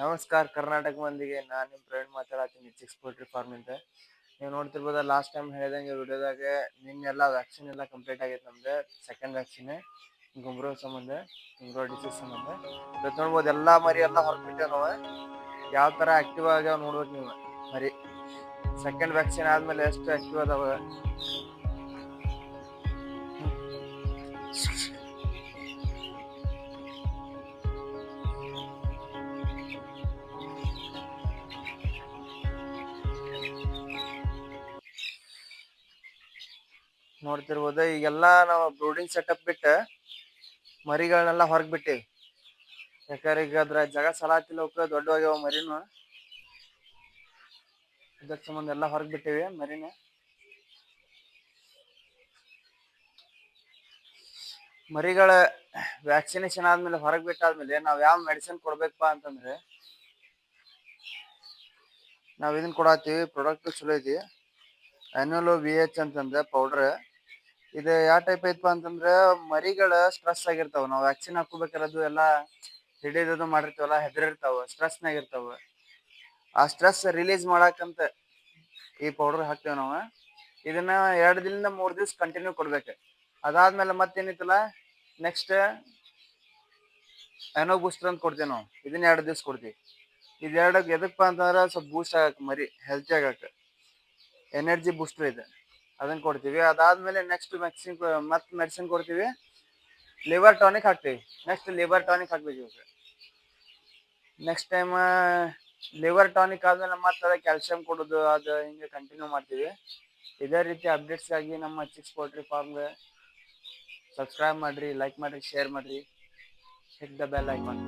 ನಮಸ್ಕಾರ ಕರ್ನಾಟಕ ಮಂದಿಗೆ ನಾನು ನಿಮ್ಮ ಪ್ರವೀಣ್ ಮಾತಾಡತ್ತೀನಿ ಚಿಕ್ಸ್ ಪೋಲ್ಟ್ರಿ ಫಾರ್ಮ್ ಇಂದ. ನೀವು ನೋಡ್ತಿರ್ಬೋದ ಲಾಸ್ಟ್ ಟೈಮ್ ಹೇಳಿದಂಗೆ ವಿಡಿಯೋದಾಗ ನಿನ್ನೆಲ್ಲ ವ್ಯಾಕ್ಸಿನ್ ಎಲ್ಲ ಕಂಪ್ಲೀಟ್ ಆಗೈತೆ ನಮ್ದು. ಸೆಕೆಂಡ್ ವ್ಯಾಕ್ಸಿನ್ ಗುಂಬ್ರೋ ಸಂಬಂಧ, ಗುಂಬ್ರೋ ಡಿಸೀಸ್ ಸಂಬಂಧ. ಇವತ್ತು ನೋಡ್ಬೋದು ಎಲ್ಲ ಮರಿ ಎಲ್ಲ ಹೊರಬಿಟ್ಟೇವೆ ನಾವು. ಯಾವ ಥರ ಆಕ್ಟಿವ್ ಆಗ್ಯಾವ ನೋಡ್ಬೇಕು ನೀವು ಮರಿ. ಸೆಕೆಂಡ್ ವ್ಯಾಕ್ಸಿನ್ ಆದ್ಮೇಲೆ ಎಷ್ಟು ಆಕ್ಟಿವ್ ಅದಾವ. ನೋಡ್ತಿರ್ಬೋದು ಈಗೆಲ್ಲ ನಾವು ಬ್ರೂಡಿಂಗ್ ಸೆಟಪ್ ಬಿಟ್ಟು ಮರಿಗಳನ್ನೆಲ್ಲ ಹೊರಗೆ ಬಿಟ್ಟಿವಿ. ಯಾಕಂದ್ರೆ ಈಗ ಅದ್ರ ಜಾಗ ಸಲಾತಿಲ್ಲ ಅವಕ್ಕೆ ದೊಡ್ಡವಾಗ್ಯಾವ ಮರಿನು. ಇದಕ್ಕೆ ಸಂಬಂಧ ಎಲ್ಲ ಹೊರಗೆ ಬಿಟ್ಟಿವಿ ಮರಿನ. ಮರಿಗಳ ವ್ಯಾಕ್ಸಿನೇಷನ್ ಆದ್ಮೇಲೆ ಹೊರಗೆ ಬಿಟ್ಟಾದ್ಮೇಲೆ ನಾವು ಯಾವ ಮೆಡಿಸಿನ್ ಕೊಡ್ಬೇಕಪ್ಪ ಅಂತಂದ್ರೆ ನಾವು ಇದನ್ನ ಕೊಡತ್ತೀವಿ. ಪ್ರಾಡಕ್ಟ್ ಚಲೋ ಐತಿ, ಅನ್ಯುಲೋ VH ಅಂತಂದ್ರೆ ಪೌಡ್ರ್. ಇದು ಯಾವ ಟೈಪ್ ಐತಪ್ಪ ಅಂತಂದ್ರೆ ಮರಿಗಳ ಸ್ಟ್ರೆಸ್ ಆಗಿರ್ತಾವ. ನಾವು ವ್ಯಾಕ್ಸಿನ್ ಹಾಕೋಬೇಕಾರದು ಎಲ್ಲ ಹಿಡಿಯೋದು ಮಾಡಿರ್ತಾವಲ್ಲ, ಹೆದರಿರ್ತಾವ, ಸ್ಟ್ರೆಸ್ನಾಗ ಇರ್ತಾವ. ಆ ಸ್ಟ್ರೆಸ್ ರಿಲೀಸ್ ಮಾಡಕ್ಕಂತ ಈ ಪೌಡರ್ ಹಾಕ್ತೇವೆ ನಾವು. ಇದನ್ನ 2 ದಿನದಿಂದ 3 ದಿವಸ ಕಂಟಿನ್ಯೂ ಕೊಡ್ಬೇಕು. ಅದಾದ್ಮೇಲೆ ಮತ್ತೇನಿತ್ತಲ್ಲ ನೆಕ್ಸ್ಟ್ ಅನೋ ಬೂಸ್ಟರ್ ಅಂತ ಕೊಡ್ತೇವೆ ನಾವು. ಇದನ್ನ 2 ದಿವಸ ಕೊಡ್ತೀವಿ. ಇದೆರಡು ಎದಕ್ಕಪ್ಪ ಅಂತಂದ್ರೆ ಸ್ವಲ್ಪ ಬೂಸ್ಟ್ ಆಗಕ್ಕೆ, ಮರಿ ಹೆಲ್ತಿ ಆಗಕ್ಕೆ, ಎನರ್ಜಿ ಬೂಸ್ಟರ್ ಇದೆ, ಅದನ್ನ ಕೊಡ್ತೀವಿ. ಅದಾದ್ಮೇಲೆ ನೆಕ್ಸ್ಟ್ ಮತ್ತೆ ಮೆಡಿಸಿನ್ ಕೊಡ್ತೀವಿ. ಲಿವರ್ ಟಾನಿಕ್ ಹಾಕ್ತೀವಿ. ನೆಕ್ಸ್ಟ್ ಲಿವರ್ ಟಾನಿಕ್ ಹಾಕ್ಬೇಕು ಇವಾಗ. ನೆಕ್ಸ್ಟ್ ಟೈಮ್ ಲಿವರ್ ಟಾನಿಕ್ ಆದ್ಮೇಲೆ ಮತ್ತೆ ಕ್ಯಾಲ್ಸಿಯಂ ಕೊಡೋದು, ಅದು ಹಿಂಗೆ ಕಂಟಿನ್ಯೂ ಮಾಡ್ತೀವಿ. ಇದೇ ರೀತಿ ಅಪ್ಡೇಟ್ಸ್ಗಾಗಿ ನಮ್ಮ ಚಿಕ್ಸ್ ಪೋಲ್ಟ್ರಿ ಫಾರ್ಮ್ಗೆ ಸಬ್ಸ್ಕ್ರೈಬ್ ಮಾಡಿರಿ, ಲೈಕ್ ಮಾಡಿರಿ, ಶೇರ್ ಮಾಡಿರಿ, ಹಿಟ್ ದ ಬೆಲ್ ಐಕಾನ್.